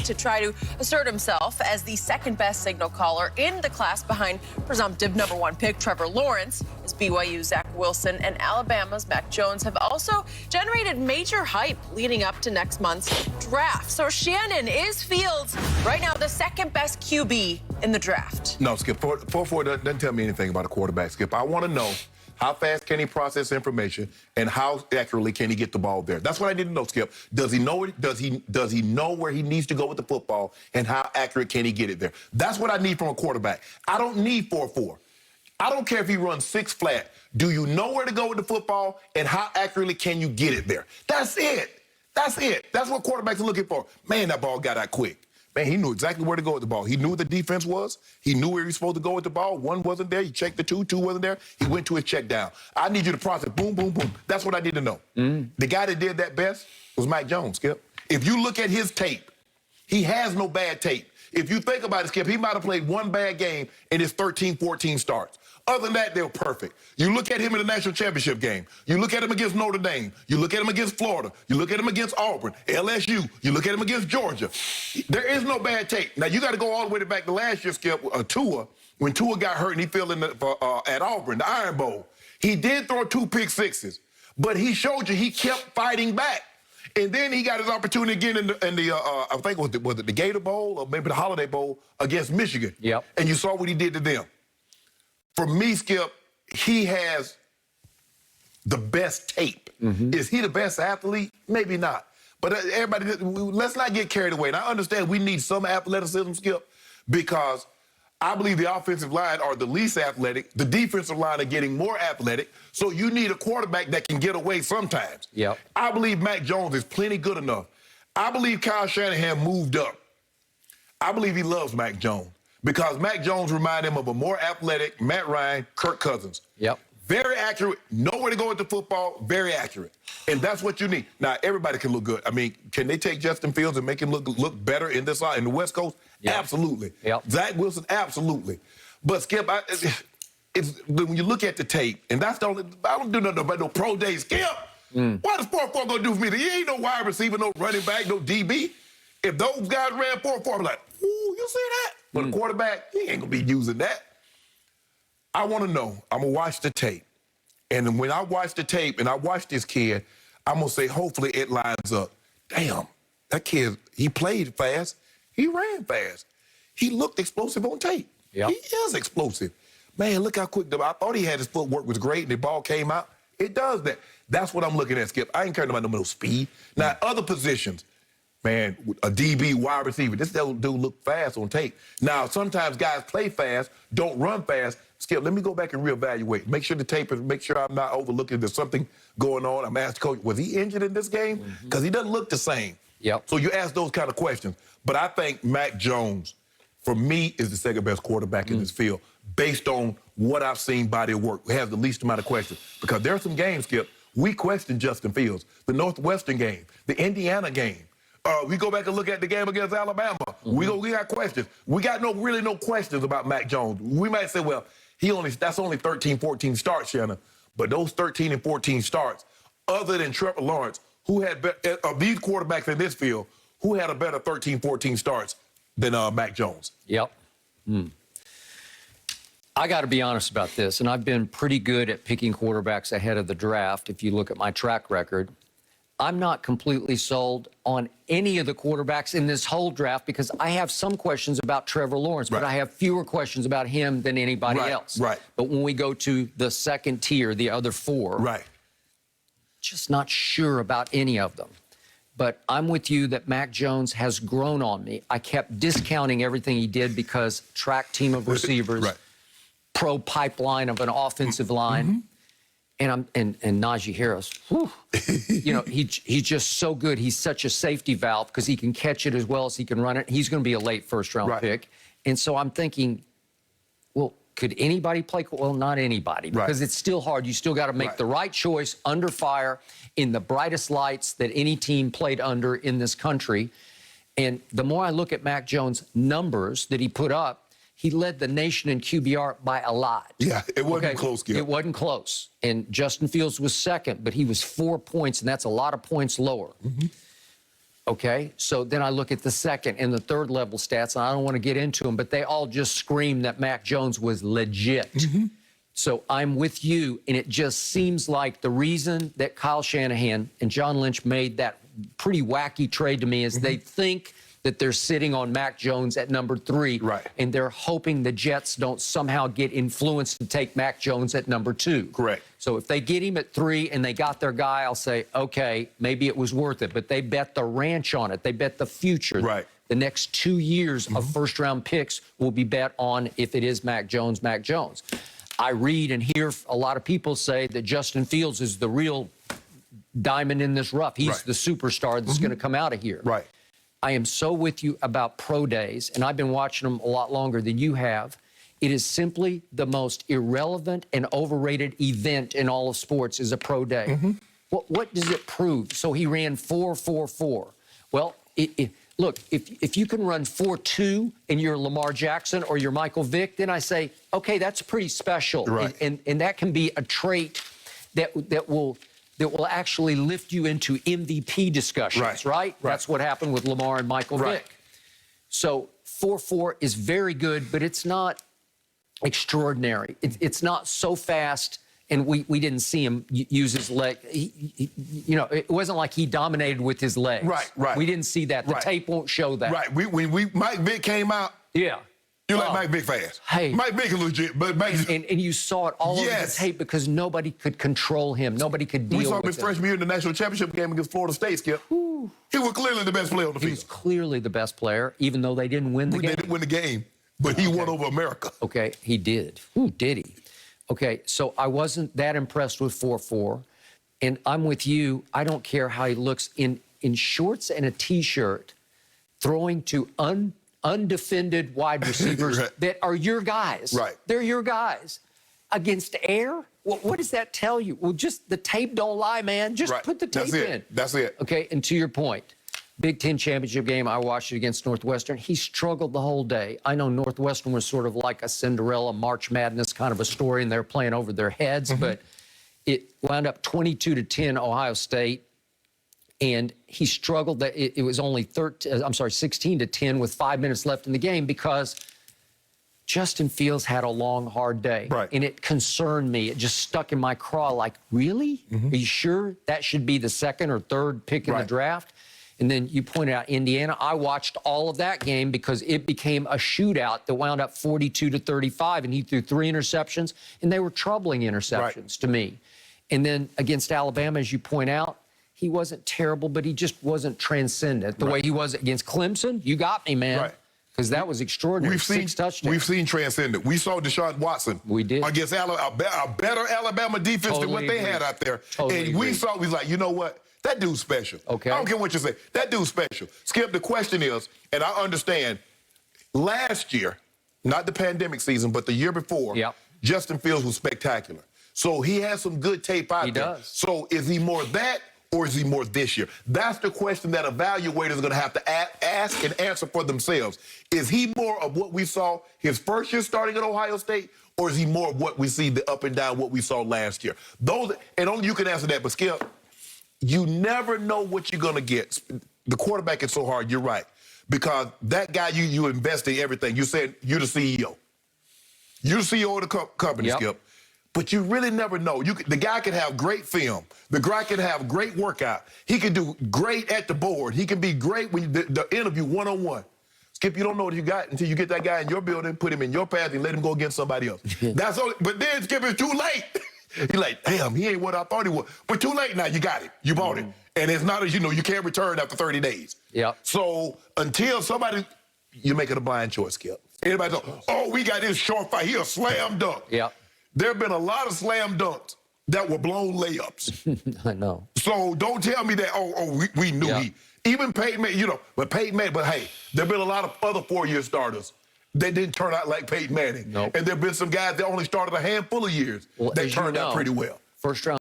to try to assert himself as the second-best signal caller in the class behind presumptive #1 pick Trevor Lawrence. As BYU's Zach Wilson and Alabama's Mac Jones have also generated major hype leading up to next month's draft. So, Shannon, is Fields right now the second-best QB in the draft? No, Skip. 4-4 doesn't tell me anything about a quarterback, Skip. I want to know how fast can he process information and how accurately can he get the ball there. That's what I need to know, Skip. Does he know it? Does he know where he needs to go with the football, and how accurate can he get it there? That's what I need from a quarterback. I don't need 4-4. I don't care if he runs 6 flat. Do you know where to go with the football, and how accurately can you get it there? That's it. That's it. That's what quarterbacks are looking for. Man, that ball got out quick. Man, he knew exactly where to go with the ball. He knew what the defense was. He knew where he was supposed to go with the ball. 1 wasn't there. He checked the 2. 2 wasn't there. He went to his check down. I need you to process. Boom, boom, boom. That's what I need to know. The guy that did that best was Mac Jones, Skip. If you look at his tape, he has no bad tape. If you think about it, Skip, he might have played 1 bad game in his 13, 14 starts. Other than that, they were perfect. You look at him in the national championship game. You look at him against Notre Dame. You look at him against Florida. You look at him against Auburn, LSU. You look at him against Georgia. There is no bad tape. Now, you got to go all the way back to last year, Skip, Tua. When Tua got hurt and he fell in at Auburn, the Iron Bowl, he did throw 2 pick-sixes, but he showed you he kept fighting back. And then he got his opportunity again in the I think was it the Gator Bowl or maybe the Holiday Bowl against Michigan. Yep. And you saw what he did to them. For me, Skip, he has the best tape. Is he the best athlete? Maybe not. But everybody, let's not get carried away. And I understand we need some athleticism, Skip, because I believe the offensive line are the least athletic. The defensive line are getting more athletic. So you need a quarterback that can get away sometimes. Yep. I believe Mac Jones is plenty good enough. I believe Kyle Shanahan moved up. I believe he loves Mac Jones because Mac Jones reminded him of a more athletic Matt Ryan, Kirk Cousins. Yep. Very accurate, know where to go with the football, very accurate. And that's what you need. Now, everybody can look good. I mean, can they take Justin Fields and make him look better in this in the West Coast? Yep. Absolutely. Yep. Zach Wilson, absolutely. But, Skip, when you look at the tape, and that's the only, I don't do nothing about no pro day, Skip. What is 4-4 going to do for me? He ain't no wide receiver, no running back, no DB. If those guys ran 4-4, I'm like, ooh, you see that? But a quarterback, he ain't going to be using that. I want to know. I'm going to watch the tape. And when I watch the tape and I watch this kid, I'm going to say, hopefully it lines up. Damn, that kid, he played fast. He ran fast. He looked explosive on tape. Yep. He is explosive. Man, look how quick. I thought he had his footwork was great and the ball came out. It does that. That's what I'm looking at, Skip. I ain't caring about no speed. Now, other positions, man, a DB, wide receiver, this dude look fast on tape. Now, sometimes guys play fast, don't run fast. Skip, let me go back and reevaluate. Make sure the tape is, make sure I'm not overlooking there's something going on. I'm asking coach, was he injured in this game? Because he doesn't look the same. Yep. So you ask those kind of questions. But I think Mac Jones, for me, is the second-best quarterback in this field based on what I've seen body of work. He has the least amount of questions. Because there are some games, Skip, we question Justin Fields. The Northwestern game, the Indiana game. We go back and look at the game against Alabama. We got questions. We got really no questions about Mac Jones. We might say, well, that's only 13, 14 starts, Shannon. But those 13 and 14 starts, other than Trevor Lawrence, who had of these quarterbacks in this field, who had a better 13, 14 starts than Mac Jones? Yep. I got to be honest about this, and I've been pretty good at picking quarterbacks ahead of the draft. If you look at my track record, I'm not completely sold on any of the quarterbacks in this whole draft because I have some questions about Trevor Lawrence, but I have fewer questions about him than anybody else. But when we go to the second tier, the other 4, just not sure about any of them. But I'm with you that Mac Jones has grown on me. I kept discounting everything he did because track team of receivers, pro pipeline of an offensive line. And Najee Harris, you know, he's just so good. He's such a safety valve because he can catch it as well as he can run it. He's going to be a late first-round pick. And so I'm thinking, well, could anybody play? Well, not anybody, because it's still hard. You still got to make the right choice under fire in the brightest lights that any team played under in this country. And the more I look at Mac Jones' numbers that he put up, he led the nation in QBR by a lot. Yeah, it wasn't close, Gil. It wasn't close. And Justin Fields was second, but he was 4 points, and that's a lot of points lower. Okay, so then I look at the second and the third level stats, and I don't want to get into them, but they all just scream that Mac Jones was legit. So I'm with you, and it just seems like the reason that Kyle Shanahan and John Lynch made that pretty wacky trade to me is they think that they're sitting on Mac Jones at number 3, Right. and they're hoping the Jets don't somehow get influenced to take Mac Jones at number 2. Correct. So if they get him at 3 and they got their guy, I'll say, okay, maybe it was worth it. But they bet the ranch on it. They bet the future. Right. The next 2 years of first-round picks will be bet on if it is Mac Jones, Mac Jones. I read and hear a lot of people say that Justin Fields is the real diamond in this rough. He's Right. the superstar that's going to come out of here. Right. I am so with you about pro days, and I've been watching them a lot longer than you have. It is simply the most irrelevant and overrated event in all of sports is a pro day. What does it prove? So he ran 4.44. Well, look, if you can run 4.2 and you're Lamar Jackson or you're Michael Vick, then I say, okay, that's pretty special. Right. And that can be a trait that will actually lift you into MVP discussions, right? That's what happened with Lamar and Michael Vick. So 4.4 is very good, but it's not extraordinary. It's not so fast, and we didn't see him use his leg. You know, it wasn't like he dominated with his legs. Right. We didn't see that. The Right. tape won't show that. Right. When Mike Vick came out, Yeah. you like Mike Vick fast. Hey. Mike Vick is legit, but Mike. And you saw it all over the tape because nobody could control him. Nobody could deal We saw with him his it. freshman year in the national championship game against Florida State, Skip. He was clearly the best player on the He field. was clearly the best player, even though they didn't win the They game. didn't win the game, but he won over America. Okay, he did. Ooh, did he? Okay, so I wasn't that impressed with 4.4, and I'm with you. I don't care how he looks in shorts and a T-shirt, throwing to undefended wide receivers Right. that are your guys. Right. They're your guys. Against air? What does that tell you? Well, just the tape don't lie, man. Just Right. put the tape That's it. in. That's it. Okay, and to your point, Big Ten championship game, I watched it against Northwestern. He struggled the whole day. I know Northwestern was sort of like a Cinderella March Madness kind of a story, and they're playing over their heads, but it wound up 22-10 Ohio State, and he struggled. That it was only 16-10 with 5 minutes left in the game because Justin Fields had a long, hard day. Right. And it concerned me. It just stuck in my craw like, really? Are you sure that should be the second or third pick in the Right. draft? And then you pointed out Indiana. I watched all of that game because it became a shootout that wound up 42-35, and he threw 3 interceptions, and they were troubling interceptions to me. And then against Alabama, as you point out, he wasn't terrible, but he just wasn't transcendent. The way he was against Clemson, you got me, man. Right. Because that was extraordinary. We've seen 6 touchdowns. We've seen transcendent. We saw Deshaun Watson. We did. Against a better Alabama defense than what Totally they agree. had out there. Totally and we agree. saw, we was like, you know what? That dude's special. Okay. I don't care what you say. That dude's special. Skip, the question is, and I understand, last year, not the pandemic season, but the year before, Justin Fields was spectacular. So he has some good tape out there. He does. So is he more that, or is he more this year? That's the question that evaluators are going to have to ask and answer for themselves. Is he more of what we saw his first year starting at Ohio State, or is he more of what we see the up and down, what we saw last year? Those, and only you can answer that, but Skip, you never know what you're going to get. The quarterback is so hard, you're right, because that guy, you invest in everything. You said you're the CEO. You're the CEO of the company, Skip. But you really never know. The guy can have great film. The guy can have great workout. He can do great at the board. He can be great when the interview one-on-one. Skip, you don't know what you got until you get that guy in your building, put him in your path, and let him go against somebody else. That's all. But then, Skip, it's too late. You're like, damn, he ain't what I thought he was. But too late now, you got it. You bought it. And it's not, as you know, you can't return after 30 days. So until somebody, you're making a blind choice, Skip. Everybody goes, oh, we got this short fight. He a slam dunk. There have been a lot of slam dunks that were blown layups. I know. So don't tell me that, we knew he. Even Peyton Manning, but Peyton Manning, but hey, there have been a lot of other 4-year starters that didn't turn out like Peyton Manning. And there have been some guys that only started a handful of years that turned out pretty well. First round.